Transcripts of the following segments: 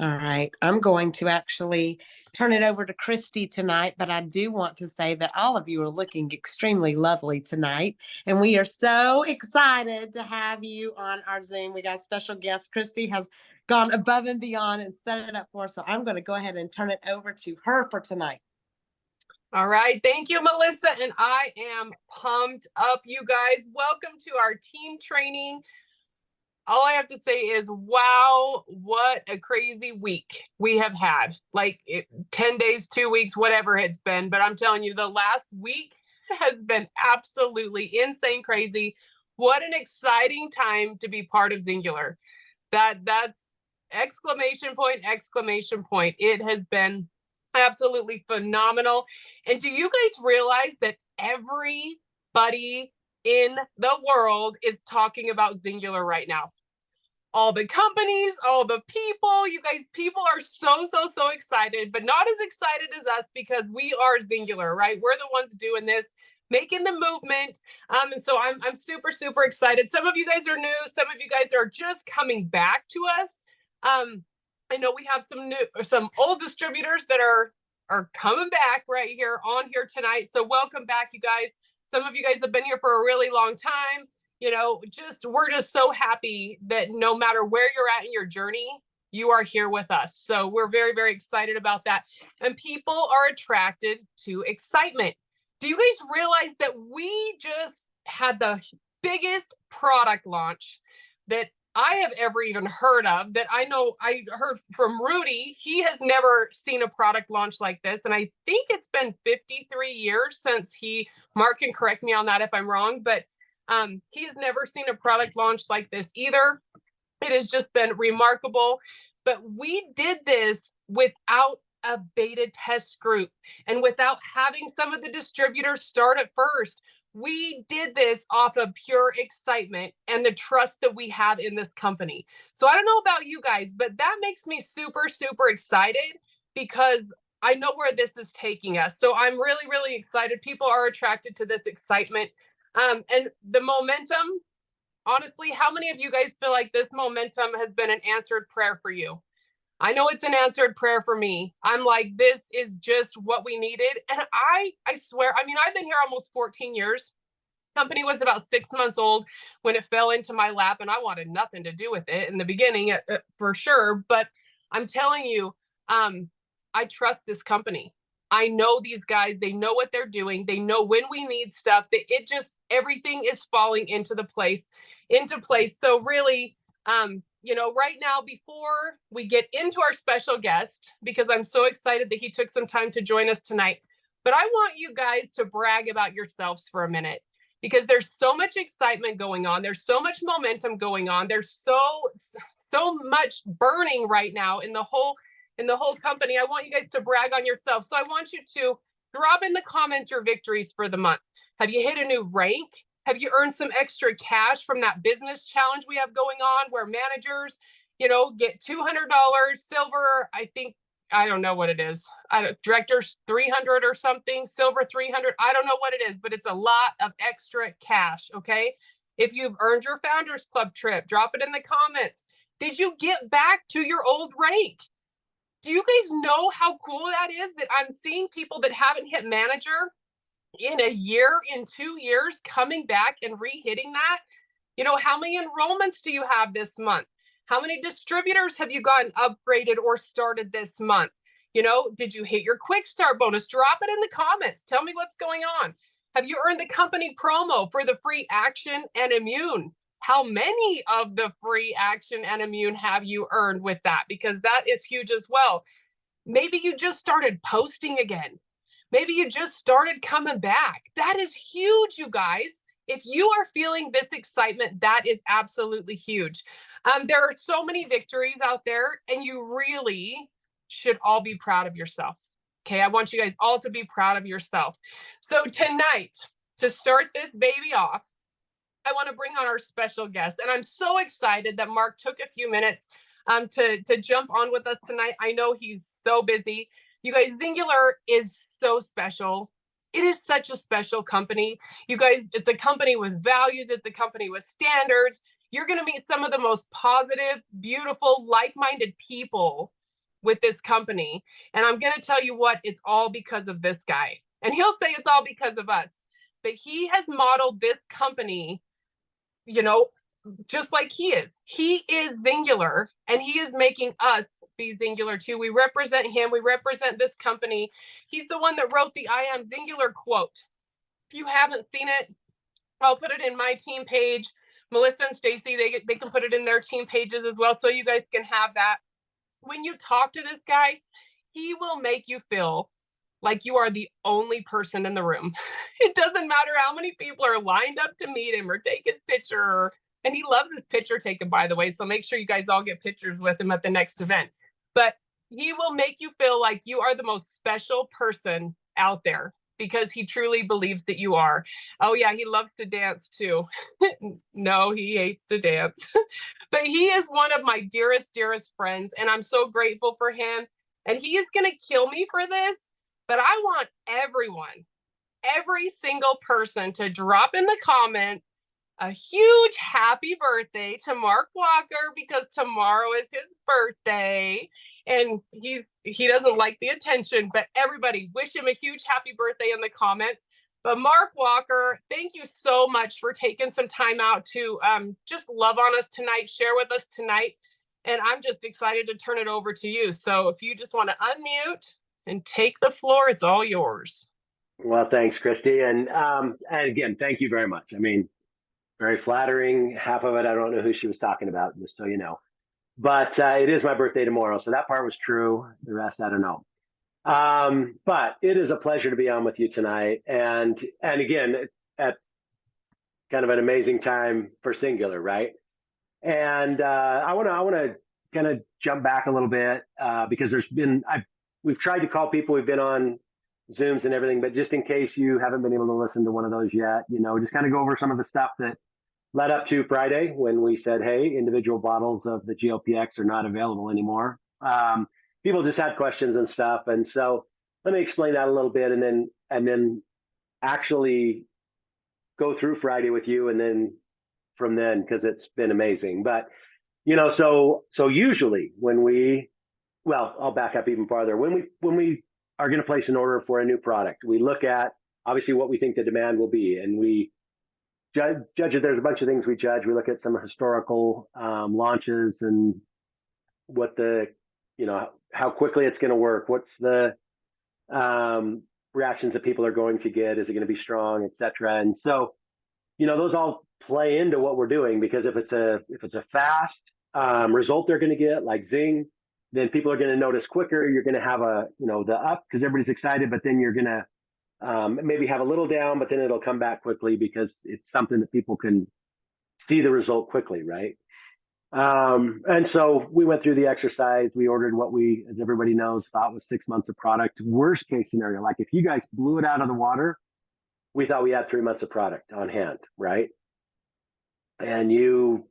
All right. I'm going to actually turn it over to Christy tonight, but I do want to say that all of you are looking extremely lovely tonight. And we are so excited to have you on our Zoom. We got a special guest. Christy has gone above and beyond and set it up for us. So I'm going to go ahead and turn it over to her for tonight. All right. Thank you, Melissa. And I am pumped up, you guys. Welcome to our team training. All I have to say is, wow, what a crazy week we have had. 10 days, 2 weeks, whatever it's been. But I'm telling you, the last week has been absolutely insane crazy. What an exciting time to be part of Zingular. That's exclamation point, exclamation point. It has been absolutely phenomenal. And do you guys realize that everybody in the world is talking about Zingular right now? All the companies, all the people, you guys, people are so excited, but not as excited as us because we are Zingular, right? We're the ones doing this, making the movement. And so I'm super excited. Some of you guys are new. Some of you guys are just coming back to us. I know we have some old distributors that are coming back right here on here tonight. So welcome back, you guys. Some of you guys have been here for a really long time. You know, we're just so happy that no matter where you're at in your journey, you are here with us. So we're very excited about that. And people are attracted to excitement. Do you guys realize that we just had the biggest product launch that I have ever even heard of? That I know I heard from Rudy. He has never seen a product launch like this. And I think it's been 53 years since Marc can correct me on that if I'm wrong, but he has never seen a product launch like this either. It has just been remarkable. But we did this without a beta test group and without having some of the distributors start at first. We did this off of pure excitement and the trust that we have in this company. So I don't know about you guys, but that makes me super excited because I know where this is taking us. So I'm really excited. People are attracted to this excitement. And the momentum, honestly, how many of you guys feel like this momentum has been an answered prayer for you? I know it's an answered prayer for me. I'm like, this is just what we needed. And I swear, I mean, I've been here almost 14 years. Company was about 6 months old when it fell into my lap, and I wanted nothing to do with it in the beginning, for sure. But I'm telling you, I trust this company. I know these guys, they know what they're doing. They know when we need stuff, that everything is falling into place. So really, right now, before we get into our special guest, because I'm so excited that he took some time to join us tonight, but I want you guys to brag about yourselves for a minute, because there's so much excitement going on. There's so much momentum going on. There's so much burning right now in the whole company. I want you guys to brag on yourself. So I want you to drop in the comments your victories for the month. Have you hit a new rank? Have you earned some extra cash from that business challenge we have going on where managers, get $200, silver, I don't know what it is. Directors 300 or something, silver 300. I don't know what it is, but it's a lot of extra cash. Okay. If you've earned your Founders Club trip, drop it in the comments. Did you get back to your old rank? Do you guys know how cool that is, that I'm seeing people that haven't hit manager in a year, in 2 years, coming back and re-hitting that? How many enrollments do you have this month? How many distributors have you gotten upgraded or started this month? Did you hit your quick start bonus? Drop it in the comments. Tell me what's going on. Have you earned the company promo for the free action and immune? How many of the free action and immune have you earned with that? Because that is huge as well. Maybe you just started posting again. Maybe you just started coming back. That is huge, you guys. If you are feeling this excitement, that is absolutely huge. There are so many victories out there, and you really should all be proud of yourself. Okay, I want you guys all to be proud of yourself. So tonight, to start this baby off, I want to bring on our special guest, and I'm so excited that Marc took a few minutes to jump on with us tonight. I know he's so busy. You guys, Zingular is so special. It is such a special company. You guys, it's a company with values. It's a company with standards. You're going to meet some of the most positive, beautiful, like-minded people with this company. And I'm going to tell you what, it's all because of this guy. And he'll say it's all because of us. But he has modeled this company, you know, just like he is. He is singular, and he is making us be singular too. We represent him. We represent this company. He's the one that wrote the I am singular quote. If you haven't seen it, I'll put it in my team page. Melissa and Stacy, they can put it in their team pages as well, so you guys can have that. When you talk to this guy, he will make you feel like you are the only person in the room. It doesn't matter how many people are lined up to meet him or take his picture. And he loves his picture taken, by the way. So make sure you guys all get pictures with him at the next event. But he will make you feel like you are the most special person out there because he truly believes that you are. Oh, yeah, he loves to dance too. No, he hates to dance. But he is one of my dearest, dearest friends. And I'm so grateful for him. And he is going to kill me for this. But I want everyone, every single person to drop in the comments a huge happy birthday to Marc Walker, because tomorrow is his birthday. And he doesn't like the attention, but everybody wish him a huge happy birthday in the comments. But Marc Walker, thank you so much for taking some time out to just love on us tonight, share with us tonight. And I'm just excited to turn it over to you. So if you just want to unmute and take the floor, it's all yours. Well, thanks, Christy. And again, thank you very much. I mean, very flattering. Half of it, I don't know who she was talking about, just so you know. But it is my birthday tomorrow, so that part was true. The rest, I don't know. But it is a pleasure to be on with you tonight. And again, at kind of an amazing time for Singular, right? And I want to kind of jump back a little bit because we've tried to call people. We've been on Zooms and everything, but just in case you haven't been able to listen to one of those yet, just kind of go over some of the stuff that led up to Friday when we said, hey, individual bottles of the GLPX are not available anymore. People just had questions and stuff. And so let me explain that a little bit and then actually go through Friday with you. And then from then, because it's been amazing. But, so usually I'll back up even farther. When we are going to place an order for a new product, we look at obviously what we think the demand will be. And we judge it. There's a bunch of things we judge. We look at some historical launches and what how quickly it's going to work. What's the reactions that people are going to get? Is it going to be strong, et cetera? And so, those all play into what we're doing, because if it's a fast result they're going to get, like Zing, then people are going to notice quicker. You're going to have the up because everybody's excited, but then you're going to maybe have a little down, but then it'll come back quickly because it's something that people can see the result quickly, right? And so we went through the exercise. We ordered what we, as everybody knows, thought was 6 months of product. Worst case scenario, like if you guys blew it out of the water, we thought we had 3 months of product on hand, right? And you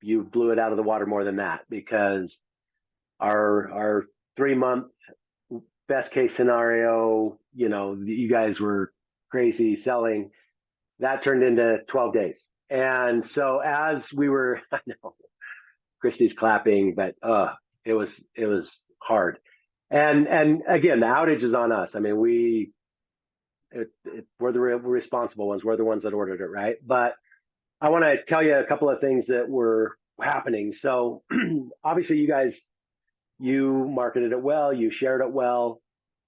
blew it out of the water more than that, because our 3 month best case scenario, you guys were crazy selling, that turned into 12 days. And so as we were, I know Christy's clapping, but it was hard. And again, the outage is on us. I mean, we're the responsible ones. We're the ones that ordered it, right? But I want to tell you a couple of things that were happening. So obviously you marketed it well, you shared it well.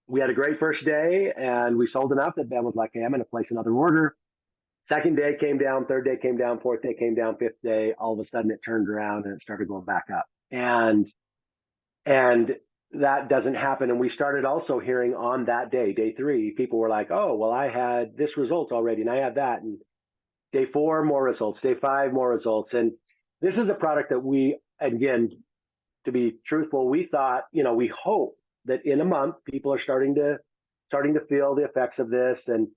We had a great first day and we sold enough that Ben was like, hey, I'm going to place another order. Second day came down, third day came down, fourth day came down, fifth day, all of a sudden it turned around and it started going back up. And that doesn't happen. And we started also hearing on that day, day 3, people were like, oh, well, I had this result already and I had that. And day 4, more results, day 5, more results. And this is a product that we, again, to be truthful, we thought, we hope that in a month, people are starting to feel the effects of this, and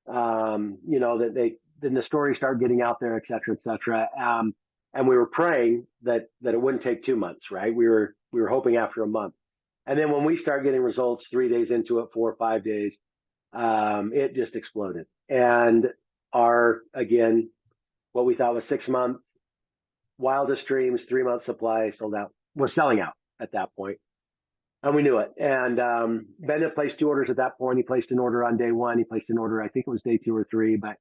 that then the stories start getting out there, et cetera, et cetera. And we were praying that it wouldn't take 2 months, right? We were hoping after a month. And then when we start getting results 3 days into it, 4 or 5 days, it just exploded. And again, what we thought was 6 month wildest dreams, 3 month supply was selling out at that point. And we knew it. And Ben had placed 2 orders at that point. He placed an order on day 1. He placed an order, I think it was day 2 or 3. But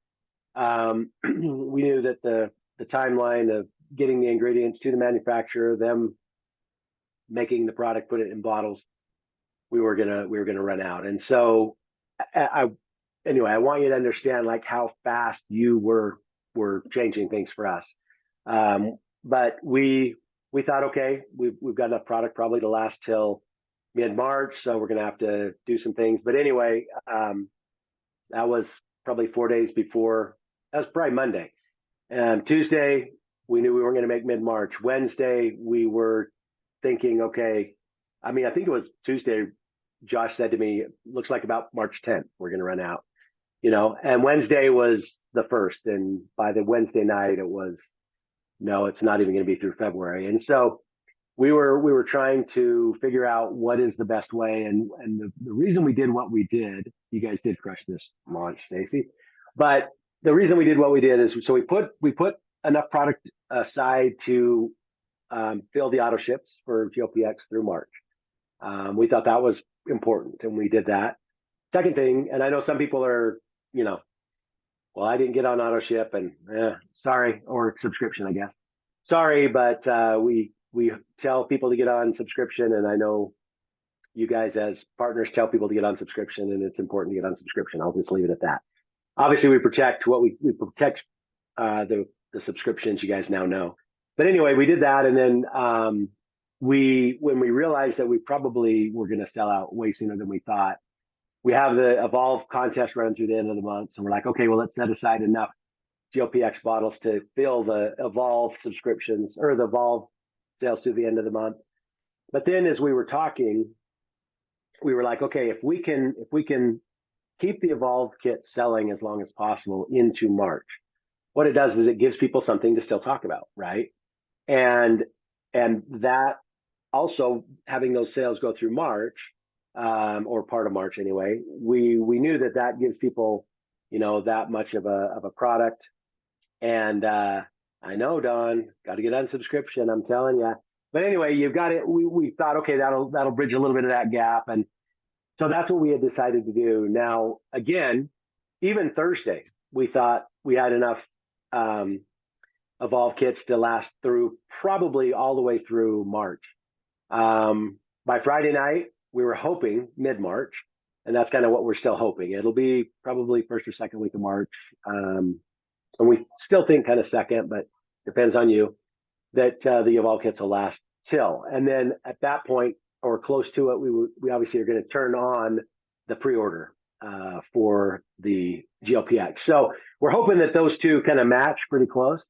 we knew that the timeline of getting the ingredients to the manufacturer, them making the product, put it in bottles, we were gonna run out. And so anyway, I want you to understand like how fast you were changing things for us. But we thought, okay, we've got enough product probably to last till mid-March, so we're going to have to do some things. But anyway, that was probably 4 days before. That was probably Monday. And Tuesday, we knew we weren't going to make mid-March. Wednesday, we were thinking, okay, I mean, I think it was Tuesday, Josh said to me, looks like about March 10th, we're going to run out, and Wednesday was the 1st. And by the Wednesday night, it was, no, it's not even going to be through February. And so we were trying to figure out what is the best way. And the reason we did what we did, you guys did crush this launch, Stacy, but the reason we did what we did is so we put enough product aside to fill the auto ships for GLPX through March. We thought that was important, and we did that. Second thing, and I know some people are, well, I didn't get on auto ship, and sorry, or subscription, I guess. Sorry, but we tell people to get on subscription, and I know you guys as partners tell people to get on subscription, and it's important to get on subscription. I'll just leave it at that. Obviously, we protect what we protect the subscriptions, you guys now know. But anyway, we did that, and then when we realized that we probably were going to sell out way sooner than we thought, we have the Evolve contest run through the end of the month. So we're like, okay, well, let's set aside enough GLPX bottles to fill the Evolve subscriptions or the Evolve sales through the end of the month. But then as we were talking, we were like, okay, if we can keep the Evolve kit selling as long as possible into March, what it does is it gives people something to still talk about, right? And that also, having those sales go through March, or part of March anyway, we knew that gives people, that much of a product. And I know, Don, got to get on subscription, I'm telling you. But anyway, you've got it. We thought, okay, that'll bridge a little bit of that gap. And so that's what we had decided to do. Now, again, even Thursday, we thought we had enough Evolve kits to last through probably all the way through March. By Friday night, we were hoping mid-March, and that's kind of what we're still hoping. It'll be probably first or second week of March. And we still think kind of second, but depends on you, that the Evolve kits will last till. And then at that point, or close to it, we obviously are going to turn on the pre-order for the GLPX. So we're hoping that those two kind of match pretty close,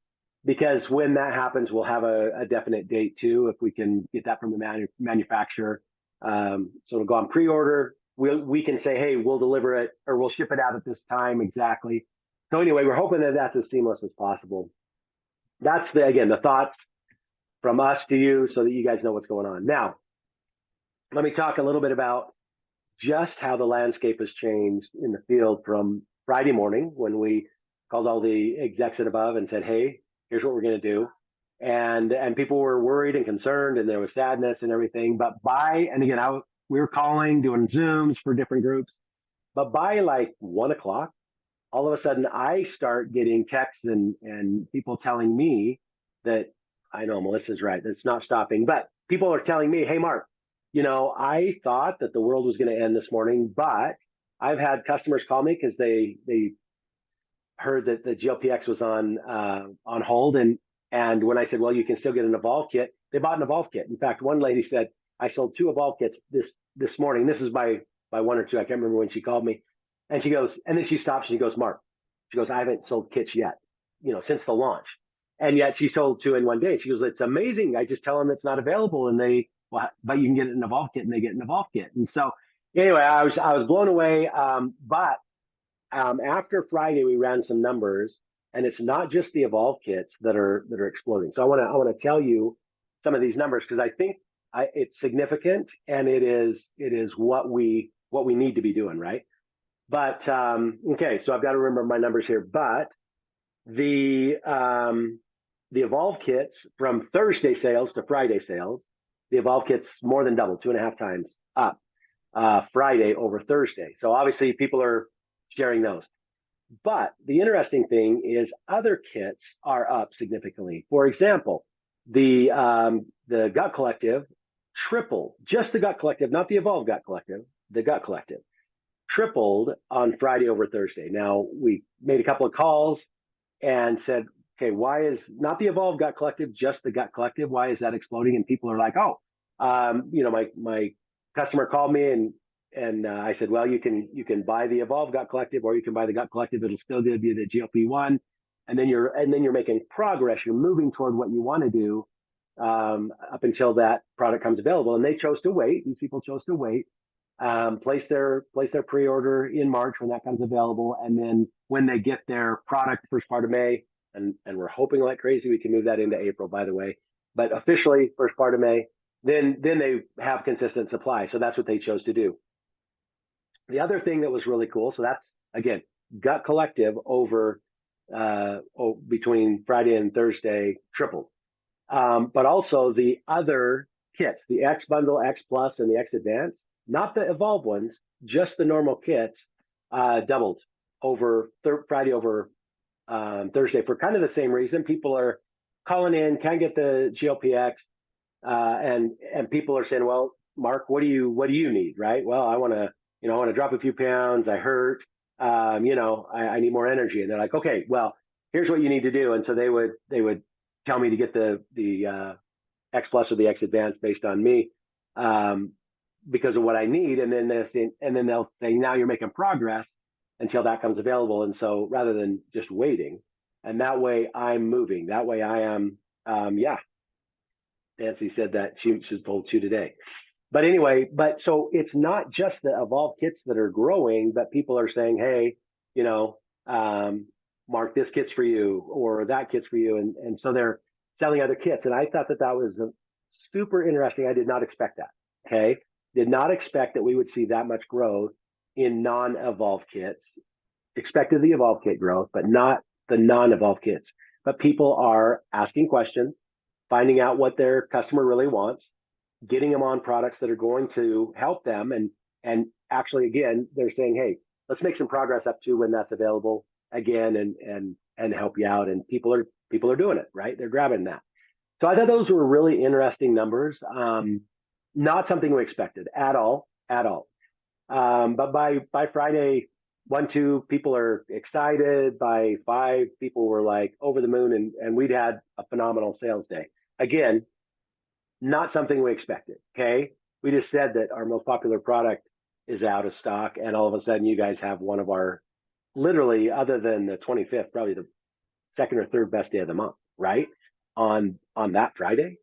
because when that happens, we'll have a definite date too, if we can get that from the manufacturer. So it'll go on pre-order. We can say, hey, we'll deliver it or we'll ship it out at this time exactly. So anyway, we're hoping that that's as seamless as possible. That's the thoughts from us to you so that you guys know what's going on. Now, let me talk a little bit about just how the landscape has changed in the field from Friday morning when we called all the execs and above and said, hey, here's what we're going to do. And people were worried and concerned, and there was sadness and everything. But we were calling, doing Zooms for different groups. But by like 1 o'clock, all of a sudden I start getting texts and people telling me that, I know Melissa's right, it's not stopping, but people are telling me, hey, Mark, I thought that the world was going to end this morning, but I've had customers call me because they heard that the GLPX was on hold. And when I said, well, you can still get an Evolve kit, they bought an Evolve kit. In fact, one lady said, I sold 2 Evolve kits this morning. This is by 1 or 2. I can't remember when she called me. And she goes, and then she stops and she goes, Mark, she goes, I haven't sold kits yet, since the launch. And yet she sold 2 in 1 day. She goes, it's amazing. I just tell them it's not available, and but you can get an Evolve kit, and they get an Evolve kit. And so anyway, I was blown away. But after Friday, we ran some numbers, and it's not just the Evolve kits that are exploding. So I want to tell you some of these numbers, because I think it's significant, and it is what we need to be doing, right? But okay, so I've got to remember my numbers here. But the Evolve kits from Thursday sales to Friday sales the Evolve kits more than doubled, 2.5 times up Friday over Thursday. So obviously people are sharing those. But the interesting thing is other kits are up significantly. For example, the Gut Collective tripled, just the Gut Collective, not the Evolve Gut Collective, the Gut Collective tripled on Friday over Thursday. Now, we made a couple of calls and said, okay, why is not the Evolve Gut Collective, just the Gut Collective? Why is that exploding? And people are like, oh, my customer called me and I said, well, you can buy the Evolve Gut Collective or you can buy the Gut Collective. It'll still give you the GLP-1, and then you're making progress. You're moving toward what you want to do up until that product comes available. And they chose to wait. These people chose to wait, place their pre-order in March when that comes available, and then when they get their product first part of May, and we're hoping like crazy we can move that into April, by the way, but officially first part of May, then they have consistent supply. So that's what they chose to do. The other thing that was really cool, so that's, again, Gut Collective over between Friday and Thursday tripled. But also the other kits, the X Bundle, X Plus, and the X Advance, not the Evolve ones, just the normal kits, doubled over Friday over Thursday for kind of the same reason. People are calling in, can't get the GLP-X, and people are saying, well, Mark, what do you need, right? Well, I want to drop a few pounds. I hurt. I need more energy. And they're like, okay, well, here's what you need to do. And so they would tell me to get the X Plus or the X Advance based on me because of what I need. And then they'll say, now you're making progress until that comes available. And so rather than just waiting, and that way I'm moving. That way I am, Nancy said that she's told you today. But anyway, so it's not just the Evolve kits that are growing, but people are saying, hey, Mark, this kit's for you, or that kit's for you. And so they're selling other kits. And I thought that was super interesting. I did not expect that. Okay. Did not expect that we would see that much growth in non-Evolve kits. Expected the Evolve kit growth, but not the non-Evolve kits. But people are asking questions, finding out what their customer really wants, getting them on products that are going to help them. And actually, again, they're saying, hey, let's make some progress up to when that's available again and help you out. And people are doing it, right? They're grabbing that. So I thought those were really interesting numbers. Not something we expected at all. But by Friday, 1-2, people are excited. By 5, people were like over the moon, and we'd had a phenomenal sales day. Again, not something we expected. Okay. We just said that our most popular product is out of stock, and all of a sudden you guys have one of our, literally, other than the 25th, probably the second or third best day of the month, right? On that Friday.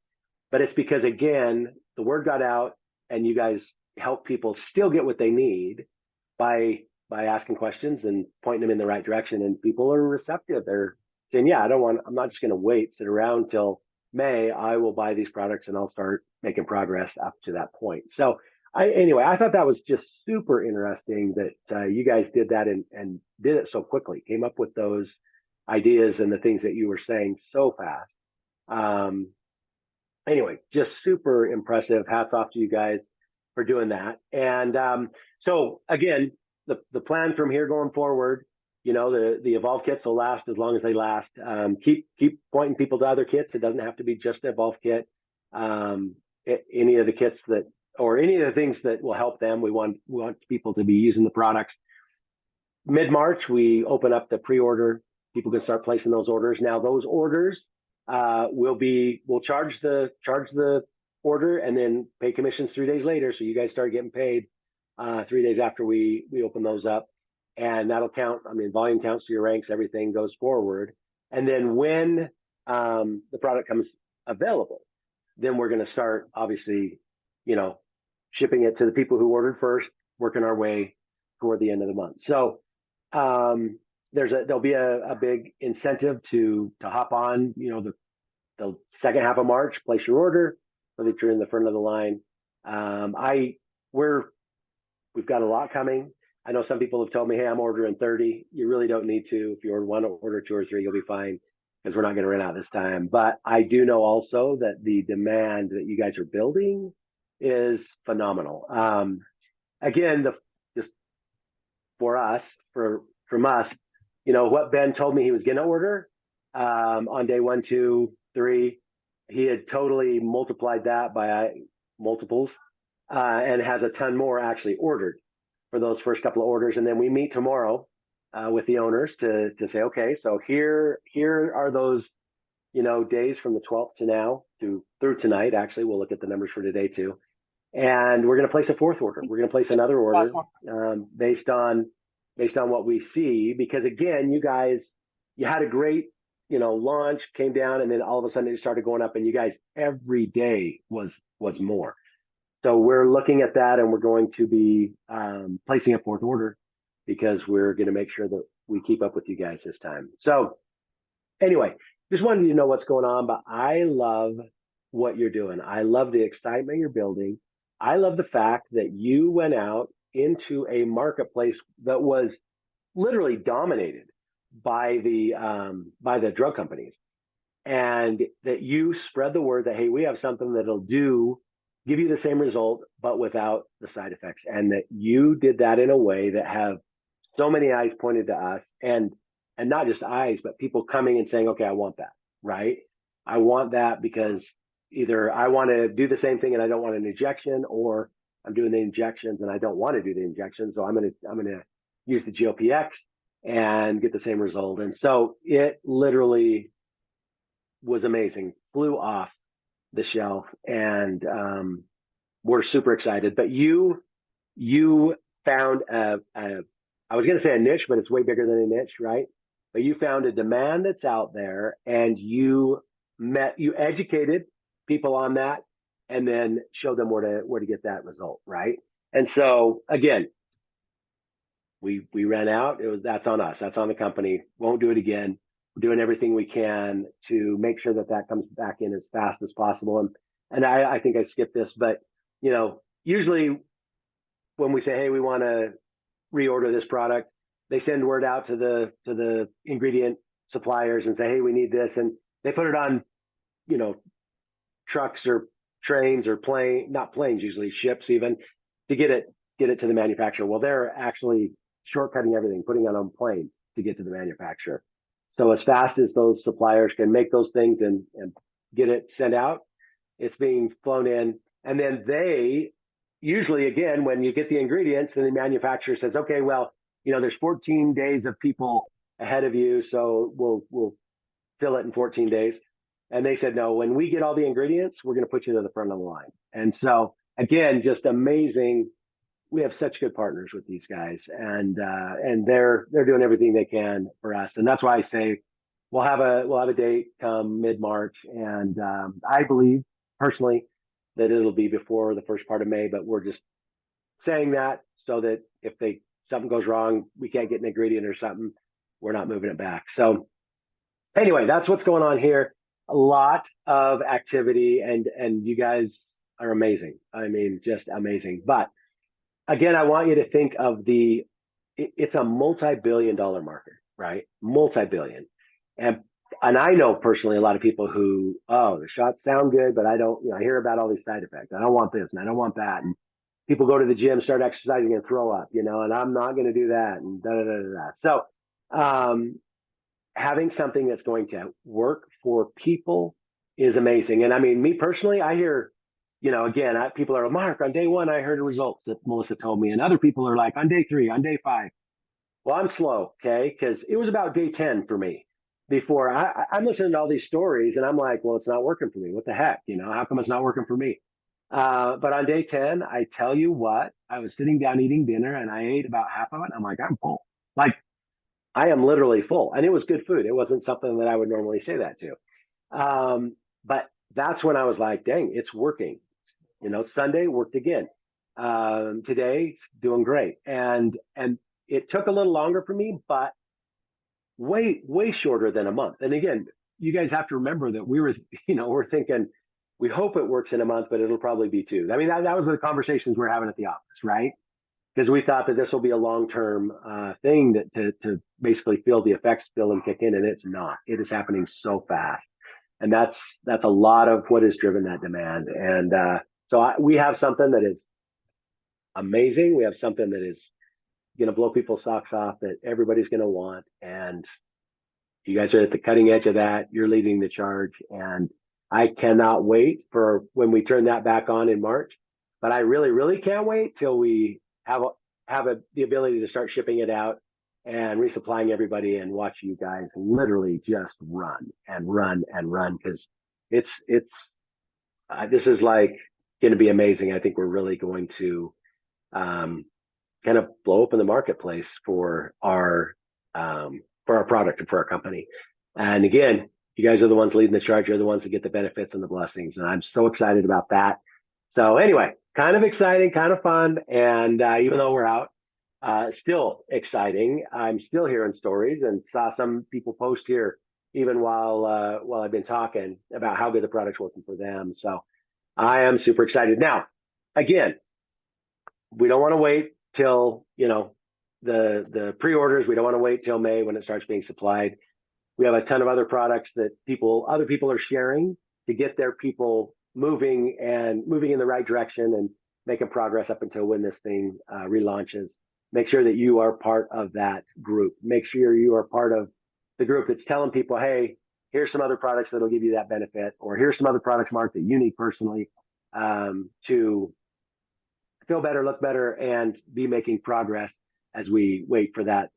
But it's because, again, the word got out and you guys help people still get what they need by asking questions and pointing them in the right direction. And people are receptive. They're saying, yeah, I'm not just going to sit around till May. I will buy these products and I'll start making progress up to that point. So I thought that was just super interesting that you guys did that and did it so quickly, came up with those ideas and the things that you were saying so fast. Anyway, just super impressive. Hats off to you guys for doing that. And so again, the plan from here going forward, the Evolve kits will last as long as they last. Keep pointing people to other kits. It doesn't have to be just the Evolve kit. Any of the kits or any of the things that will help them. We want people to be using the products. Mid-March, we open up the pre-order. People can start placing those orders. Now those orders we'll charge the order and then pay commissions 3 days later. So you guys start getting paid 3 days after we open those up, and that'll count. I mean, volume counts to your ranks, everything goes forward. And then when the product comes available, then we're going to start, obviously, shipping it to the people who ordered first, working our way toward the end of the month. So there'll be a big incentive to hop on, the second half of March, place your order so that you're in the front of the line. We've got a lot coming. I know some people have told me, hey, I'm ordering 30. You really don't need to. If you order 1, order 2 or 3, you'll be fine. because we're not going to run out this time. But I do know also that the demand that you guys are building is phenomenal. Again, just for us, from us, what Ben told me he was going to order on day 1, 2, 3, he had totally multiplied that by multiples and has a ton more actually ordered for those first couple of orders. And then we meet tomorrow with the owners to say, okay, so here are those, days from the 12th to now through tonight. Actually, we'll look at the numbers for today too. And we're going to place a fourth order. We're going to place another order based on what we see, because again, you had a great, launch, came down, and then all of a sudden it started going up, and you guys every day was more. So we're looking at that, and we're going to be placing a fourth order because we're going to make sure that we keep up with you guys this time. So anyway, just wanted you to know what's going on, but I love what you're doing. I love the excitement you're building. I love the fact that you went out into a marketplace that was literally dominated by the drug companies, and that you spread the word that, hey, we have something that'll give you the same result, but without the side effects. And that you did that in a way that have so many eyes pointed to us, and not just eyes, but people coming and saying, okay, I want that, right? I want that because either I want to do the same thing and I don't want an injection, or I'm doing the injections and I don't want to do the injections. So I'm going to use the GLP-X and get the same result. And so it literally was amazing, flew off the shelf, and we're super excited. But you found I was going to say a niche, but it's way bigger than a niche, right? But you found a demand that's out there, and you educated people on that, and then showed them where to get that result, right? And so again, we ran out. That's on us. That's on the company. Won't do it again. We're doing everything we can to make sure that comes back in as fast as possible. And I think I skipped this, but usually when we say, hey, we want to reorder this product, they send word out to the ingredient suppliers and say, hey, we need this, and they put it on, trucks or trains or not planes, usually ships even, to get it to the manufacturer. Well, they're actually shortcutting everything, putting it on planes to get to the manufacturer. So as fast as those suppliers can make those things and get it sent out, it's being flown in. And then they usually, again, when you get the ingredients, then the manufacturer says, okay, well, there's 14 days of people ahead of you, so we'll fill it in 14 days. And they said, no, when we get all the ingredients, we're going to put you to the front of the line. And so again, just amazing. We have such good partners with these guys, and they're doing everything they can for us. And that's why I say we'll have a date come mid-March, and I believe personally that it'll be before the first part of May. But we're just saying that so that if something goes wrong, we can't get an ingredient or something, we're not moving it back. So anyway, that's what's going on here. A lot of activity, and you guys are amazing. I mean, just amazing. But again, I want you to think of it's a multi-billion-dollar market, right? Multi-billion. And I know personally a lot of people who, the shots sound good, but I don't, I hear about all these side effects. I don't want this and I don't want that. And people go to the gym, start exercising and throw up, and I'm not going to do that, and da da da da. So having something that's going to work for people is amazing. And I mean, me personally, I hear, again, people are, Mark, on day 1, I heard the results that Melissa told me. And other people are like, on day 3, on day 5. Well, I'm slow, okay? Because it was about day 10 for me before. I'm listening to all these stories, and I'm like, well, it's not working for me. What the heck? How come it's not working for me? But on day 10, I tell you what, I was sitting down eating dinner, and I ate about half of it. I'm like, I'm full. Like, I am literally full. And it was good food. It wasn't something that I would normally say that to. But that's when I was like, dang, it's working. Sunday worked again. Today, doing great. And it took a little longer for me, but way shorter than a month. And again, you guys have to remember that we're thinking, we hope it works in a month, but it'll probably be 2. I mean, that was the conversations we're having at the office, right? because we thought that this will be a long-term thing that to basically feel the effects, feel them kick in, and it's not. It is happening so fast, and that's a lot of what has driven that demand. And we have something that is amazing. We have something that is going to blow people's socks off, that everybody's going to want, and you guys are at the cutting edge of that. You're leading the charge, and I cannot wait for when we turn that back on in March. But I really, really can't wait till we have the ability to start shipping it out and resupplying everybody, and watch you guys literally just run and run and run, because it's this is like going to be amazing. I think we're really going to kind of blow open the marketplace for our product and for our company. And again, you guys are the ones leading the charge. You're the ones that get the benefits and the blessings, and I'm so excited about that. So anyway, kind of exciting, kind of fun, and even though we're out, still exciting. I'm still hearing stories, and saw some people post here even while I've been talking about how good the product's working for them. So I am super excited. Now, again, we don't want to wait till the pre-orders. We don't want to wait till May when it starts being supplied. We have a ton of other products that other people are sharing to get their people moving in the right direction and making progress up until when this thing relaunches. Make sure that you are part of that group. Make sure you are part of the group that's telling people, hey, here's some other products that'll give you that benefit, or here's some other products, Mark, that you need personally to feel better, look better, and be making progress as we wait for that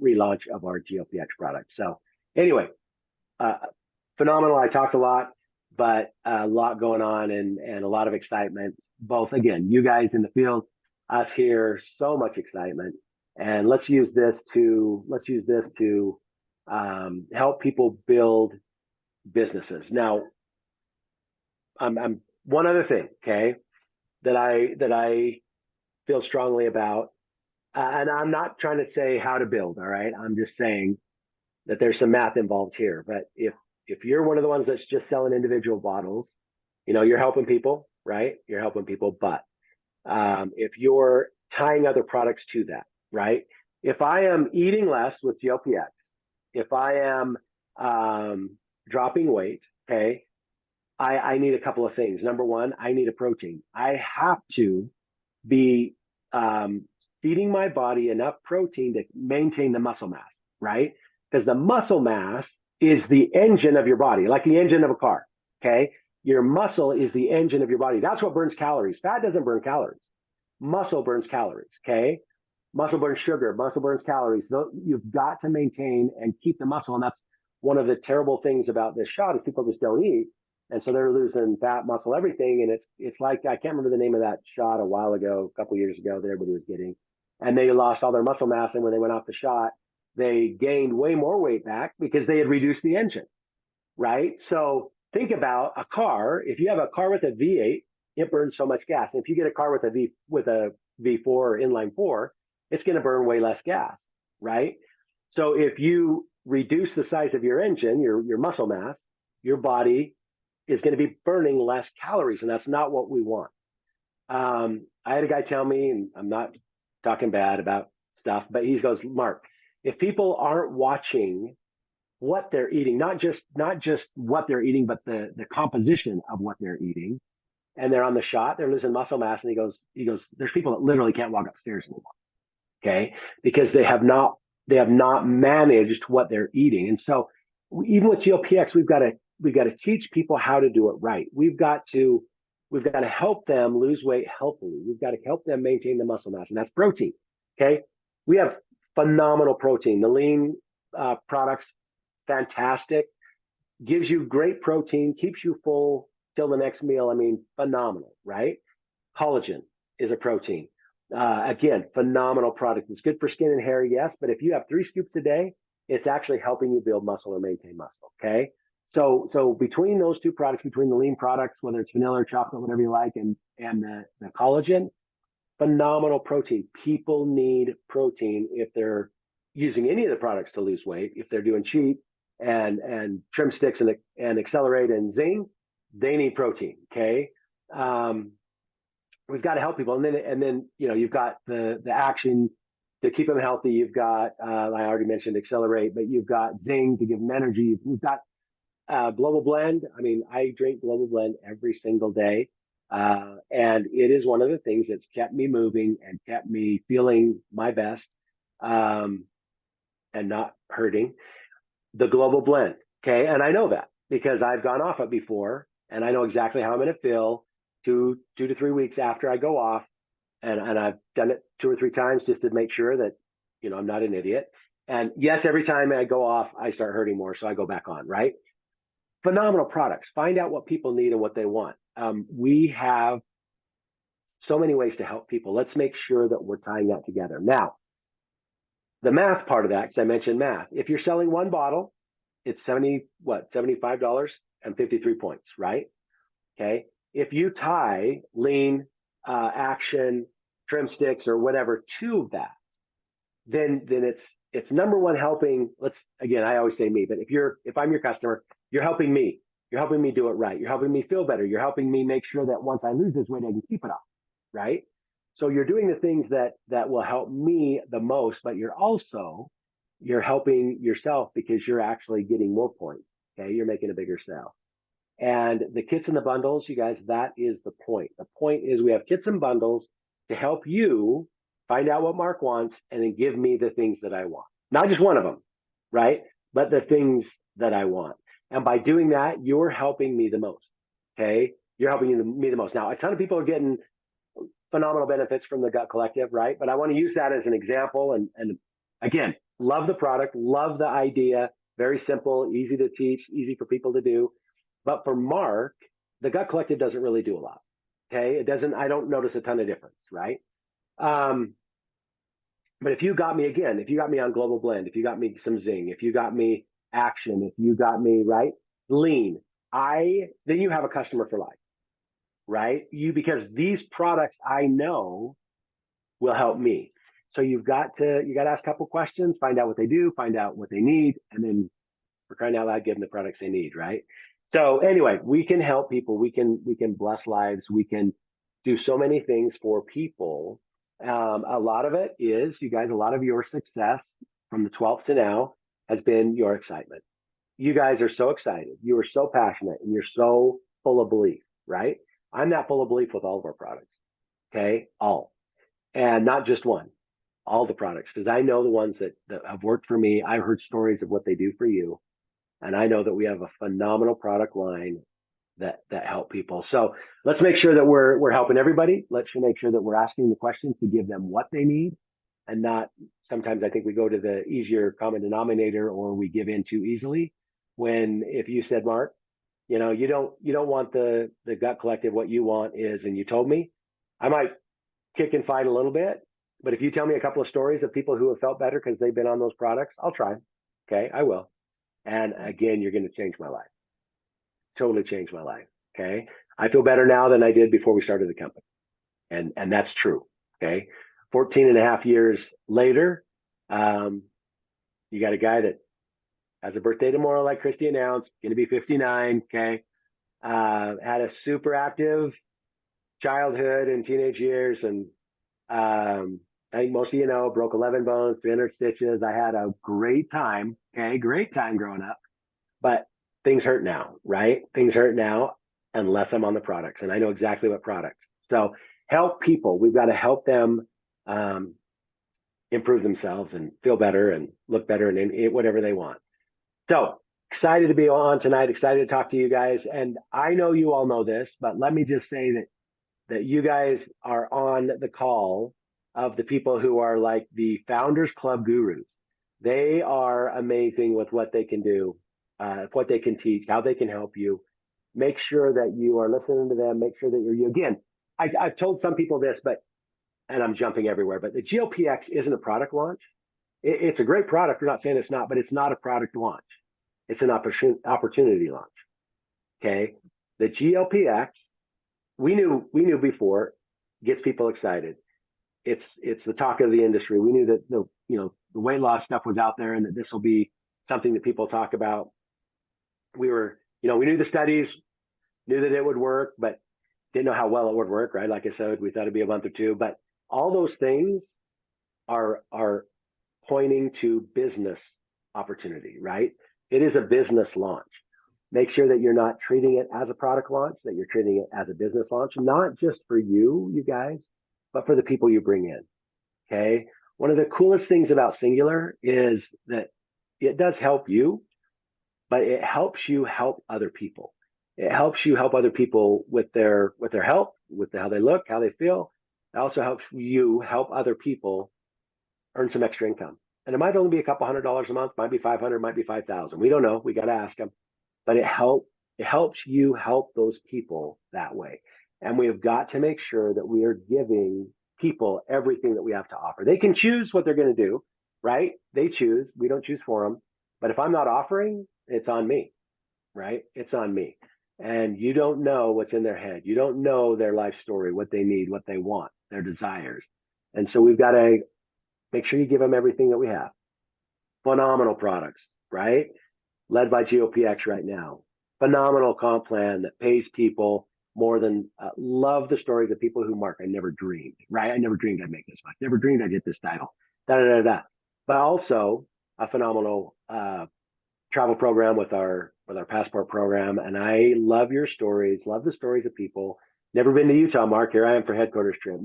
relaunch of our GLPX product. So anyway, phenomenal. I talked a lot, but a lot going on, and a lot of excitement, both, again, you guys in the field, us here, so much excitement. And let's use this to help people build businesses. Now, I'm one other thing, okay, that I feel strongly about, and I'm not trying to say how to build, all right? I'm just saying that there's some math involved here. But if you're one of the ones that's just selling individual bottles, you're helping people, right? You're helping people. But if you're tying other products to that, right? If I am eating less with GLPX, if I am dropping weight, okay, I need a couple of things. Number one, I need a protein. I have to be feeding my body enough protein to maintain the muscle mass, right? Because the muscle mass is the engine of your body, like the engine of a car, okay? Your muscle is the engine of your body. That's what burns calories. Fat doesn't burn calories. Muscle burns calories, okay? Muscle burns sugar, muscle burns calories. So you've got to maintain and keep the muscle. And that's one of the terrible things about this shot is people just don't eat. And so they're losing fat, muscle, everything. And it's like, I can't remember the name of that shot a while ago, a couple of years ago that everybody was getting. And they lost all their muscle mass. And when they went off the shot, they gained way more weight back because they had reduced the engine, right? So think about a car. If you have a car with a V8, it burns so much gas. And if you get a car with a V4 or inline four, it's going to burn way less gas, right? So if you reduce the size of your engine, your muscle mass, your body is going to be burning less calories, and that's not what we want. I had a guy tell me, and I'm not talking bad about stuff, but he goes, Mark, if people aren't watching what they're eating, not just what they're eating, but the composition of what they're eating, and they're on the shot, they're losing muscle mass. And he goes, there's people that literally can't walk upstairs anymore, okay, because they have not managed what they're eating. And so even with GLPX, we've got to teach people how to do it right. We've got to help them lose weight healthily. We've got to help them maintain the muscle mass, and that's protein. Okay, we have phenomenal protein. The lean products, fantastic, gives you great protein, keeps you full till the next meal. I mean, phenomenal, right? Collagen is a protein. Again, phenomenal product. It's good for skin and hair, yes, but if you have 3 scoops a day, it's actually helping you build muscle or maintain muscle, okay? So between those 2 products, between the lean products, whether it's vanilla or chocolate, whatever you like, and the collagen, phenomenal protein. People need protein if they're using any of the products to lose weight. If they're doing cheat and trim sticks and accelerate and zing, they need protein, okay? we've got to help people. And then, you've got the action to keep them healthy. You've got, I already mentioned Accelerate, but you've got Zing to give them energy. We've got Global Blend. I mean, I drink Global Blend every single day. And it is one of the things that's kept me moving and kept me feeling my best, and not hurting. The Global Blend. Okay. And I know that because I've gone off it before, and I know exactly how I'm going to feel 2 to 3 weeks after I go off. And I've done it 2 or 3 times just to make sure that, I'm not an idiot. And yes, every time I go off, I start hurting more. So I go back on, right? Phenomenal products. Find out what people need and what they want. We have so many ways to help people. Let's make sure that we're tying that together. Now, the math part of that, because I mentioned math. If you're selling one bottle, it's $75.53, right? Okay. If you tie lean, action, trim sticks, or whatever to that, then it's number one helping. Again, I always say me, but if I'm your customer, you're helping me. You're helping me do it right. You're helping me feel better. You're helping me make sure that once I lose this weight, I can keep it off, right? So you're doing the things that will help me the most, but you're helping yourself because you're actually getting more points. Okay, you're making a bigger sale. And the kits and the bundles, you guys, that is the point. The point is we have kits and bundles to help you find out what Marc wants and then give me the things that I want. Not just one of them, right? But the things that I want. And by doing that, you're helping me the most. Okay. You're helping me the most. Now, a ton of people are getting phenomenal benefits from the Gut Collective, right? But I want to use that as an example. And again, love the product, love the idea. Very simple, easy to teach, easy for people to do. But for Marc, the Gut Collective doesn't really do a lot. Okay. I don't notice a ton of difference, right? But if you got me on Global Blend, if you got me some Zing, if you got me Action, if you got me right Lean, then you have a customer for life, right? Because these products I know will help me. So you got to ask a couple questions, find out what they do, find out what they need, and then for crying out loud, give them the products they need, right? So anyway, we can help people. We can bless lives. We can do so many things for people. A lot of it is, you guys, a lot of your success from the 12th to now has been your excitement. You guys are so excited. You are so passionate, and you're so full of belief, right? I'm that full of belief with all of our products. Okay, all, and not just one, all the products, because I know the ones that have worked for me. I've heard stories of what they do for you. And I know that we have a phenomenal product line that help people. So let's make sure that we're helping everybody. Let's make sure that we're asking the questions to give them what they need, and not, sometimes I think we go to the easier common denominator, or we give in too easily. When, if you said, Marc, you don't want the Gut Collective, what you want is, and you told me, I might kick and fight a little bit, but if you tell me a couple of stories of people who have felt better because they've been on those products, I'll try. Okay, I will. And again, you're going to change my life. Totally change my life. Okay. I feel better now than I did before we started the company. And that's true. Okay. 14 and a half years later, you got a guy that has a birthday tomorrow, like Christy announced, going to be 59. Okay. Had a super active childhood and teenage years. And I think most of you know, broke 11 bones, 300 stitches. I had a great time. Okay. Great time growing up. But things hurt now, right? Things hurt now unless I'm on the products. And I know exactly what products. So help people. We've got to help them improve themselves and feel better and look better and whatever they want. So excited to be on tonight. Excited to talk to you guys. And I know you all know this, but let me just say that you guys are on the call of the people who are like the Founders Club gurus. They are amazing with what they can do, what they can teach, how they can help you. Make sure that you are listening to them. Make sure that you're, again, I've told some people this, and I'm jumping everywhere, but the GLPX isn't a product launch. It's a great product. We're not saying it's not, but it's not a product launch. It's an opportunity launch. Okay. The GLPX, we knew before, gets people excited. It's the talk of the industry. We knew that the weight loss stuff was out there, and that this will be something that people talk about. We knew the studies, knew that it would work, but Didn't know how well it would work, right? Like I said, we thought it'd be a month or two, but all those things are pointing to business opportunity, right? It is a business launch. Make sure that you're not treating it as a product launch, that you're treating it as a business launch, not just for you guys, but for the people you bring in. Okay. One of the coolest things about Singular is that it does help you, but it helps you help other people. It helps you help other people with their health, with how they look, how they feel. It also helps you help other people earn some extra income. And it might only be a couple $100s a month, might be 500, might be 5,000. We don't know. We got to ask them. But it helps you help those people that way. And we have got to make sure that we are giving people everything that we have to offer. They can choose what they're going to do, right? They choose. We don't choose for them. But if I'm not offering, it's on me, right? It's on me. And you don't know what's in their head. You don't know their life story, what they need, what they want, their desires. And so we've got to make sure you give them everything that we have. Phenomenal products, right? Led by GOPX right now. Phenomenal comp plan that pays people more than, love the stories of people who, Mark, I never dreamed, right? I never dreamed I'd make this much. Never dreamed I'd get this title. But also a phenomenal travel program with our passport program. And I love your stories, love the stories of people. Never been to Utah, Mark. Here I am for headquarters trip.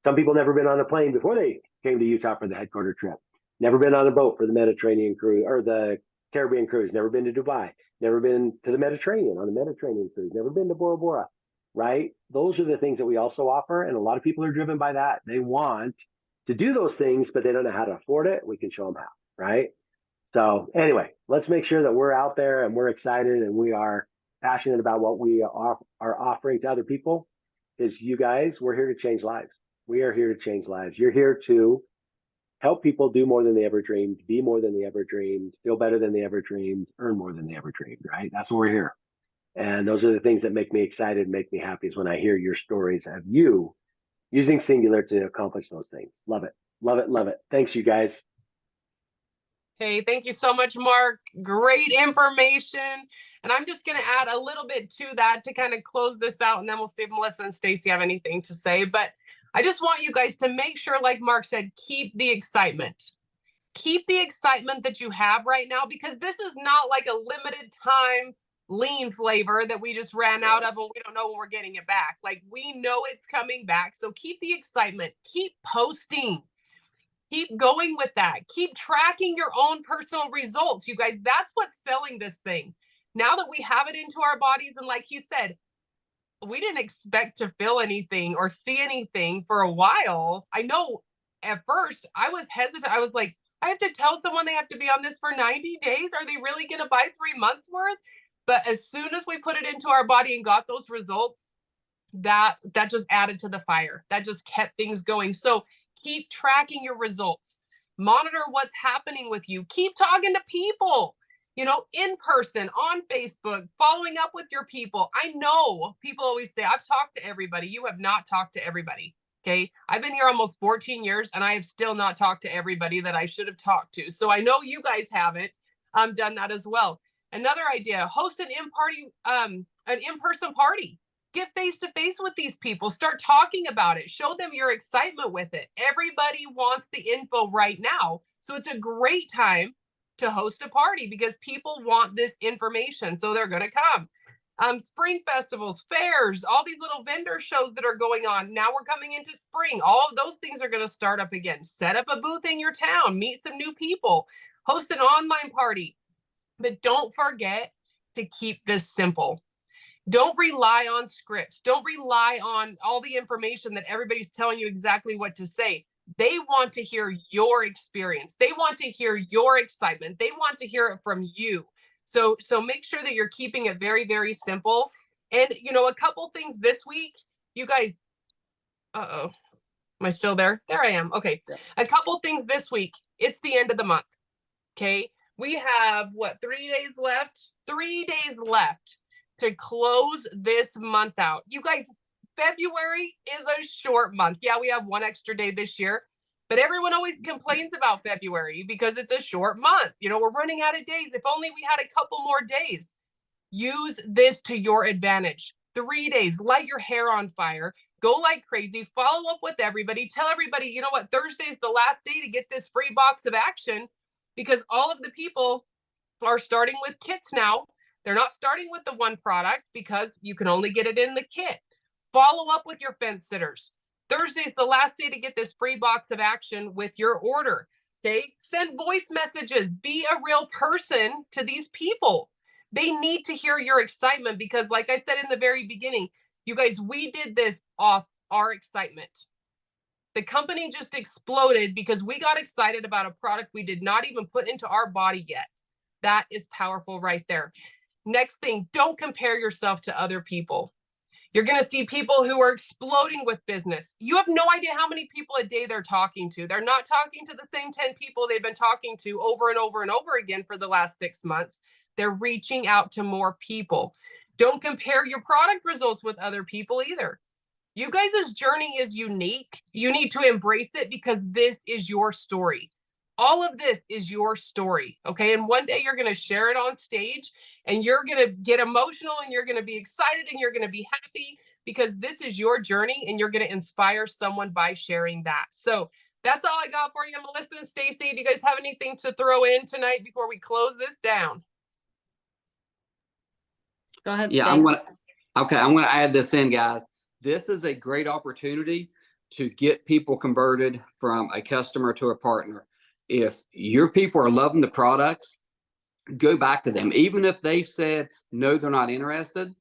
Some people never been on a plane before they came to Utah for the headquarters trip. Never been on a boat for the Mediterranean cruise or the Caribbean cruise. Never been to Dubai. Never been to the Mediterranean on the Mediterranean cruise. Never been to Bora Bora, right? Those are the things that we also offer. And a lot of people are driven by that. They want to do those things, but they don't know how to afford it. We can show them how, right? So anyway, let's make sure that we're out there and we're excited and we are passionate about what we are offering to other people. Because you guys, we're here to change lives. We are here to change lives. You're here to help people do more than they ever dreamed, be more than they ever dreamed, feel better than they ever dreamed, earn more than they ever dreamed, right? That's what we're here. And those are the things that make me excited, make me happy is when I hear your stories of you using Singular to accomplish those things. Love it. Love it. Love it. Thanks, you guys. Hey, thank you so much, Mark. Great information. And I'm just going to add a little bit to that to kind of close this out, and then we'll see if Melissa and Stacy have anything to say. But I just want you guys to make sure, like Mark said, keep the excitement. Keep the excitement that you have right now, because this is not like a limited time lean flavor that we just ran out of and we don't know when we're getting it back. Like, we know it's coming back. So keep the excitement. Keep posting. Keep going with that. Keep tracking your own personal results. You guys, that's what's selling this thing. Now that we have it into our bodies, and like you said, we didn't expect to feel anything or see anything for a while. I know at first I was hesitant. I was like, I have to tell someone they have to be on this for 90 days. Are they really going to buy 3 months worth? But as soon as we put it into our body and got those results, that just added to the fire. That just kept things going. So keep tracking your results. Monitor what's happening with you. Keep talking to people, in person, on Facebook, following up with your people. I know people always say, I've talked to everybody. You have not talked to everybody. Okay. I've been here almost 14 years and I have still not talked to everybody that I should have talked to. So I know you guys haven't done that as well. Another idea, host an in-person party. Get face to face with these people. Start talking about it. Show them your excitement with it. Everybody wants the info right now. So it's a great time to host a party because people want this information. So they're going to come. Spring festivals, fairs, all these little vendor shows that are going on. Now we're coming into spring. All of those things are going to start up again. Set up a booth in your town. Meet some new people. Host an online party. But don't forget to keep this simple. Don't rely on scripts. Don't rely on all the information that everybody's telling you exactly what to say. They want to hear your experience. They want to hear your excitement. They want to hear it from you. So make sure that you're keeping it very, very simple. And, a couple things this week, you guys, am I still there? There I am. Okay. Yeah. A couple things this week. It's the end of the month. Okay. We have 3 days left? 3 days left to close this month out. You guys, February is a short month. Yeah, we have one extra day this year, but everyone always complains about February because it's a short month. We're running out of days. If only we had a couple more days. Use this to your advantage. 3 days, light your hair on fire, go like crazy, follow up with everybody, tell everybody, you know what, Thursday is the last day to get this free box of action, because all of the people are starting with kits now. They're not starting with the one product because you can only get it in the kit. Follow up with your fence sitters. Thursday is the last day to get this free box of action with your order. Okay, send voice messages, be a real person to these people. They need to hear your excitement, because like I said in the very beginning, you guys, we did this off our excitement. The company just exploded because we got excited about a product we did not even put into our body yet. That is powerful right there. Next thing, don't compare yourself to other people. You're going to see people who are exploding with business. You have no idea how many people a day they're talking to. They're not talking to the same 10 people they've been talking to over and over and over again for the last 6 months. They're reaching out to more people. Don't compare your product results with other people either. You guys' journey is unique. You need to embrace it, because this is your story. All of this is your story, okay? And one day you're going to share it on stage, and you're going to get emotional, and you're going to be excited, and you're going to be happy, because this is your journey, and you're going to inspire someone by sharing that. So that's all I got for you, Melissa and Stacy. Do you guys have anything to throw in tonight before we close this down? Go ahead, Yeah, Stacy. I'm gonna add this in, guys. This is a great opportunity to get people converted from a customer to a partner. If your people are loving the products, go back to them. Even if they've said, no, they're not interested,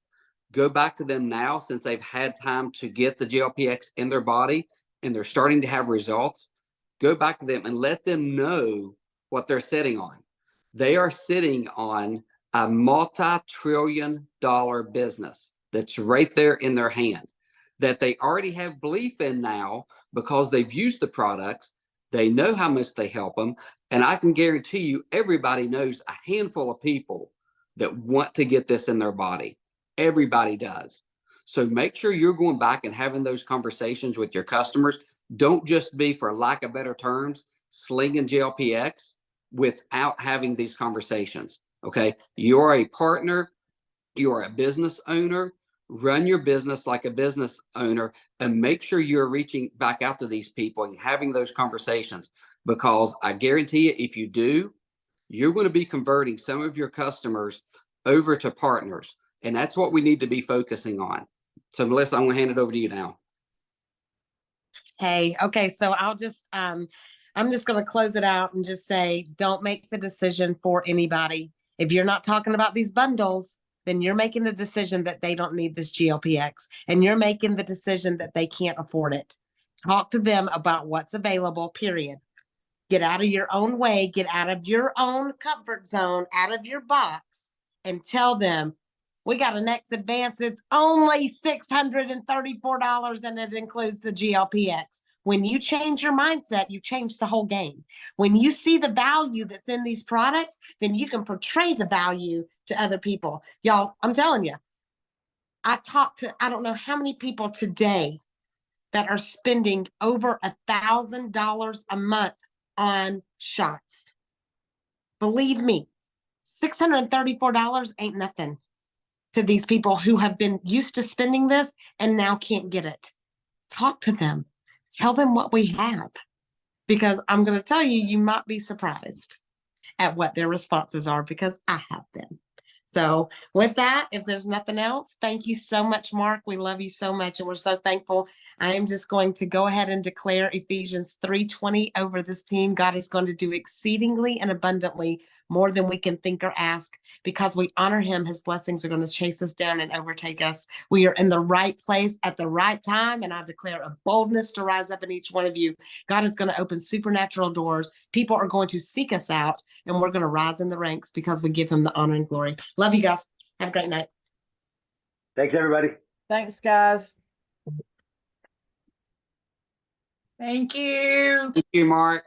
go back to them now, since they've had time to get the GLP-X in their body and they're starting to have results. Go back to them and let them know what they're sitting on. They are sitting on a multi-trillion-dollar business that's right there in their hand, that they already have belief in now because they've used the products. They know how much they help them. And I can guarantee you, everybody knows a handful of people that want to get this in their body. Everybody does. So make sure you're going back and having those conversations with your customers. Don't just be, for lack of better terms, slinging GLP-X without having these conversations. Okay, you're a partner, you're a business owner. Run your business like a business owner, and make sure you're reaching back out to these people and having those conversations, because I guarantee you, if you do, you're going to be converting some of your customers over to partners, and that's what we need to be focusing on. So Melissa, I'm going to hand it over to you now. Hey, okay, so I'm just going to close it out and just say, don't make the decision for anybody. If you're not talking about these bundles, then you're making a decision that they don't need this GLP-X, and you're making the decision that they can't afford it. Talk to them about what's available, period. Get out of your own way, get out of your own comfort zone, out of your box, and tell them, we got an X Advance. It's only $634, and it includes the GLP-X. When you change your mindset, you change the whole game. When you see the value that's in these products, then you can portray the value to other people. Y'all, I'm telling you, I talked to, I don't know how many people today that are spending over $1,000 a month on shots. Believe me, $634 ain't nothing to these people who have been used to spending this and now can't get it. Talk to them. Tell them what we have, because I'm going to tell you, you might be surprised at what their responses are, because I have been. So with that, if there's nothing else, thank you so much, Mark. We love you so much, and we're so thankful. I am just going to go ahead and declare Ephesians 3:20 over this team. God is going to do exceedingly and abundantly more than we can think or ask. Because we honor him, his blessings are going to chase us down and overtake us. We are in the right place at the right time, and I declare a boldness to rise up in each one of you. God is going to open supernatural doors. People are going to seek us out, and we're going to rise in the ranks because we give him the honor and glory. Love you guys. Have a great night. Thanks, everybody. Thanks, guys. Thank you. Thank you, Mark.